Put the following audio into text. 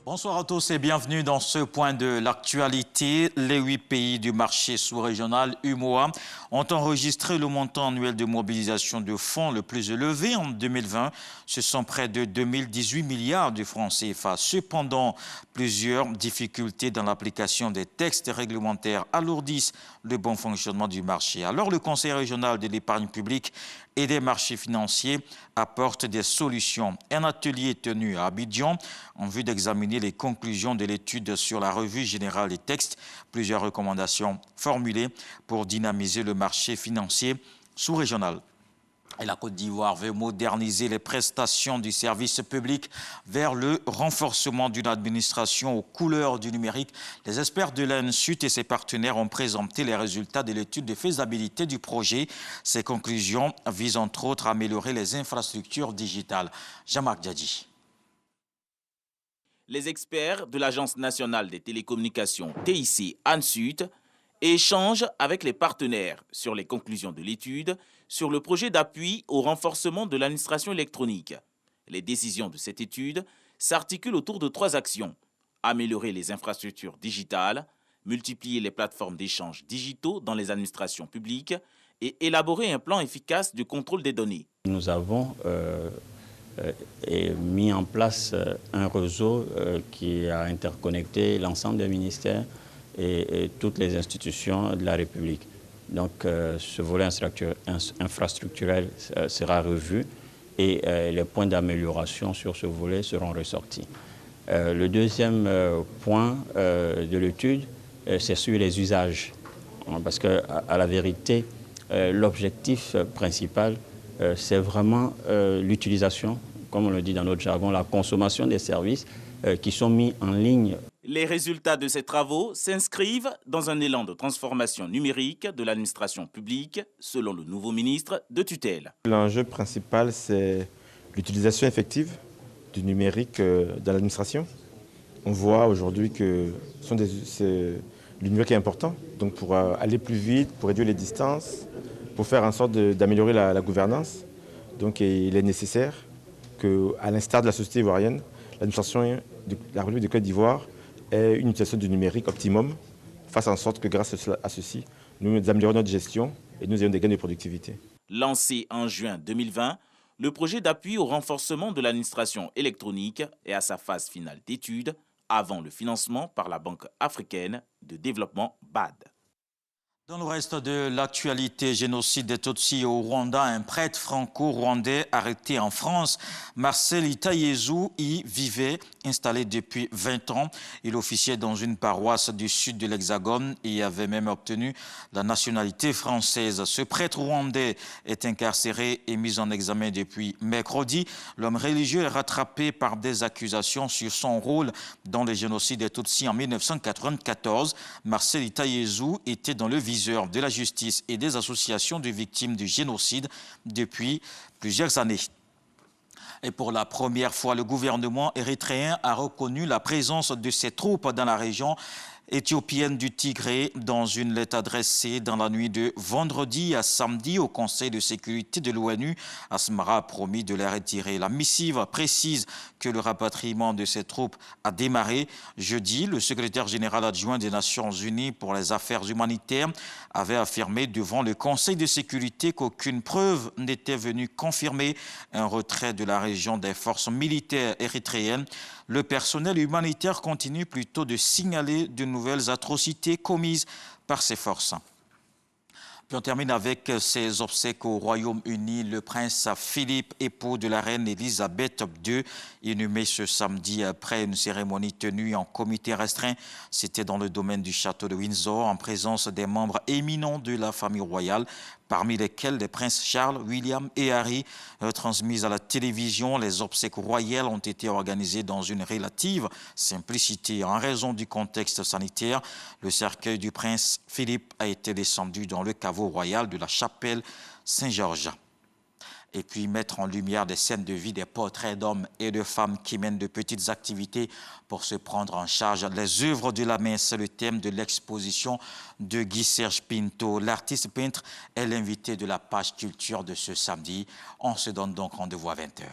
Bonsoir à tous et bienvenue dans ce point de l'actualité. Les 8 pays du marché sous-régional UMOA ont enregistré le montant annuel de mobilisation de fonds le plus élevé en 2020. Ce sont près de 2018 milliards de francs CFA. Cependant, plusieurs difficultés dans l'application des textes réglementaires alourdissent le bon fonctionnement du marché. Alors, le Conseil régional de l'épargne publique et des marchés financiers apporte des solutions. Un atelier tenu à Abidjan en vue d'examiner les conclusions de l'étude sur la revue générale des textes. Plusieurs recommandations formulées pour dynamiser le marché financier sous-régional. Et la Côte d'Ivoire veut moderniser les prestations du service public vers le renforcement d'une administration aux couleurs du numérique. Les experts de l'ANSUT et ses partenaires ont présenté les résultats de l'étude de faisabilité du projet. Ces conclusions visent entre autres à améliorer les infrastructures digitales. Jean-Marc Djadji. Les experts de l'Agence nationale des télécommunications TIC ANSUT échangent avec les partenaires sur les conclusions de l'étude sur le projet d'appui au renforcement de l'administration électronique. Les décisions de cette étude s'articulent autour de 3 actions. Améliorer les infrastructures digitales, multiplier les plateformes d'échanges digitaux dans les administrations publiques et élaborer un plan efficace de contrôle des données. Nous avons mis en place un réseau qui a interconnecté l'ensemble des ministères et toutes les institutions de la République. Donc ce volet infrastructurel sera revu et les points d'amélioration sur ce volet seront ressortis. Le deuxième point de l'étude, c'est sur les usages. Parce qu'à la vérité, l'objectif principal, c'est vraiment l'utilisation, comme on le dit dans notre jargon, la consommation des services qui sont mis en ligne. Les résultats de ces travaux s'inscrivent dans un élan de transformation numérique de l'administration publique, selon le nouveau ministre de tutelle. L'enjeu principal, c'est l'utilisation effective du numérique dans l'administration. On voit aujourd'hui que le numérique est important, donc pour aller plus vite, pour réduire les distances, pour faire en sorte d'améliorer la gouvernance. Donc il est nécessaire qu'à l'instar de la société ivoirienne, l'administration de la République de Côte d'Ivoire ait une utilisation du numérique optimum, fasse en sorte que grâce à ceci, nous améliorons notre gestion et nous ayons des gains de productivité. Lancé en juin 2020, le projet d'appui au renforcement de l'administration électronique est à sa phase finale d'étude avant le financement par la Banque africaine de développement BAD. Dans le reste de l'actualité, génocide des Tutsis au Rwanda, un prêtre franco-rwandais arrêté en France. Marcel Itayezu y vivait, installé depuis 20 ans. Il officiait dans une paroisse du sud de l'Hexagone et avait même obtenu la nationalité française. Ce prêtre rwandais est incarcéré et mis en examen depuis mercredi. L'homme religieux est rattrapé par des accusations sur son rôle dans le génocide des Tutsis en 1994. Marcel Itayezu était dans le viseur de la justice et des associations de victimes du génocide depuis plusieurs années. Et pour la première fois, le gouvernement érythréen a reconnu la présence de ses troupes dans la région éthiopienne du Tigré dans une lettre adressée dans la nuit de vendredi à samedi au Conseil de sécurité de l'ONU. Asmara a promis de les retirer. La missive précise que le rapatriement de ces troupes a démarré jeudi. Le secrétaire général adjoint des Nations Unies pour les affaires humanitaires avait affirmé devant le Conseil de sécurité qu'aucune preuve n'était venue confirmer un retrait de la région des forces militaires érythréennes. Le personnel humanitaire continue plutôt de signaler de nouvelles atrocités commises par ces forces. Puis on termine avec ses obsèques au Royaume-Uni. Le prince Philippe, époux de la reine Elisabeth II, inhumé ce samedi après une cérémonie tenue en comité restreint. C'était dans le domaine du château de Windsor, en présence des membres éminents de la famille royale, parmi lesquels les princes Charles, William et Harry. Transmises à la télévision, les obsèques royales ont été organisées dans une relative simplicité. En raison du contexte sanitaire, le cercueil du prince Philippe a été descendu dans le caveau royal de la chapelle Saint-Georges. Et puis mettre en lumière des scènes de vie, des portraits d'hommes et de femmes qui mènent de petites activités pour se prendre en charge les œuvres de la main. C'est le thème de l'exposition de Guy-Serge Pinto. L'artiste peintre est l'invité de la page culture de ce samedi. On se donne donc rendez-vous à 20 h.